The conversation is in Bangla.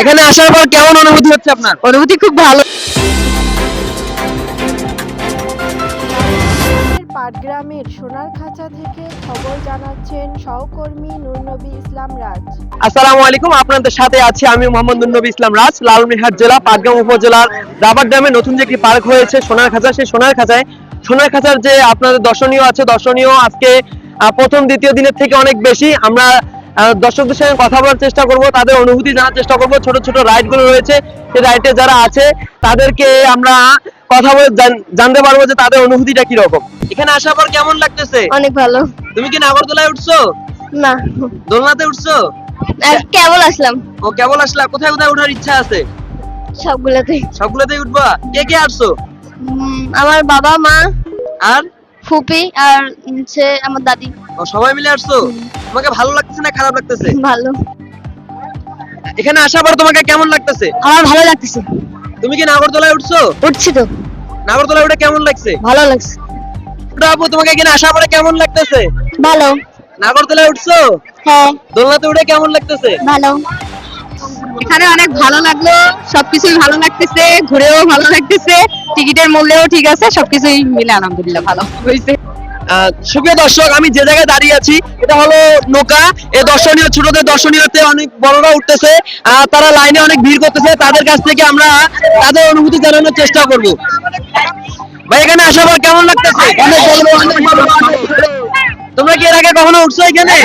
এখানে আসার পর কেমন অনুভূতি হচ্ছে আপনার? অনুভূতি খুব ভালো। পাটগ্রামের সোনারখাঁচা থেকে খবর জানাচ্ছেন সহকর্মী নূরনবী ইসলাম রাজ। আসসালামু আলাইকুম, আপনাদের সাথে আছি আমি মোহাম্মদ নূরনবী ইসলাম রাজ। লালমনিরহাট জেলা পাটগ্রাম উপজেলার রাবার ড্যামে নতুন যে একটি পার্ক হয়েছে সোনারখাঁচা, সেই সোনারখাঁচার যে আপনাদের দর্শনীয় আছে, দর্শনীয় আজকে প্রথম দ্বিতীয় দিনের থেকে অনেক বেশি। আমরা দর্শকদের সঙ্গে কথা বলার চেষ্টা করব, তাদের অনুভূতি জানার চেষ্টা করব। ছোট ছোট রাইড গুলো রয়েছে, সেই রাইডে যারা আছে তাদেরকে আমরা কথা বলে জানতে পারবো যে তাদের অনুভূতিটা কি রকম। এখানে আসার পর কেমন লাগতেছে? অনেক ভালো। তুমি কি নাগরদোলায় উঠছো? না, দোলনাতে উঠছো? কেবল আসলাম। ও কেবল আসলা? কোথায় কোথায় ওঠার ইচ্ছা আছে? সবগুলোতেই উঠবা? কে কে আসছো? আমার বাবা, মা, আর ফুপি আর আমার দাদি। ও সবাই মিলে আসছো? তোমাকে ভালো লাগতেছে না খারাপ লাগতেছে? ভালো। এখানে আসার পর তোমাকে কেমন লাগতেছে? আমার ভালো লাগতেছে। তুমি কি নাগরদোলায় উঠছো? উঠছি তো। নাগরদোলায় উঠে কেমন লাগছে? ভালো লাগছে। আপু, তোমাকে এখানে আসার পরে কেমন লাগতেছে? ভালো। নাগরদোলায় উঠছো? হ্যাঁ, দোলনাতে উঠে কেমন লাগতেছে? ভালো। এখানে অনেক ভালো লাগলো, সবকিছুই ভালো লাগতেছে, ঘুরেও ভালো লাগতেছে, টিকিটের মূল্যও ঠিক আছে, সবকিছুই মিলে আলহামদুলিল্লাহ ভালো হয়েছে। সুপ্রিয় দর্শক, আমি যে জায়গায় দাঁড়িয়ে আছি এটা হলো নৌকা। এই দর্শনীয় ছোটদের দর্শনীয়তে অনেক বড়রা উঠতেছে, তারা লাইনে অনেক ভিড় করতেছে। তাদের কাছ থেকে আমরা তাদের অনুভূতি জানানোর চেষ্টা করব। ভাই, এখানে আসার পর কেমন লাগতেছে? তোমরা কি এর আগে কখনো উঠছো এখানে?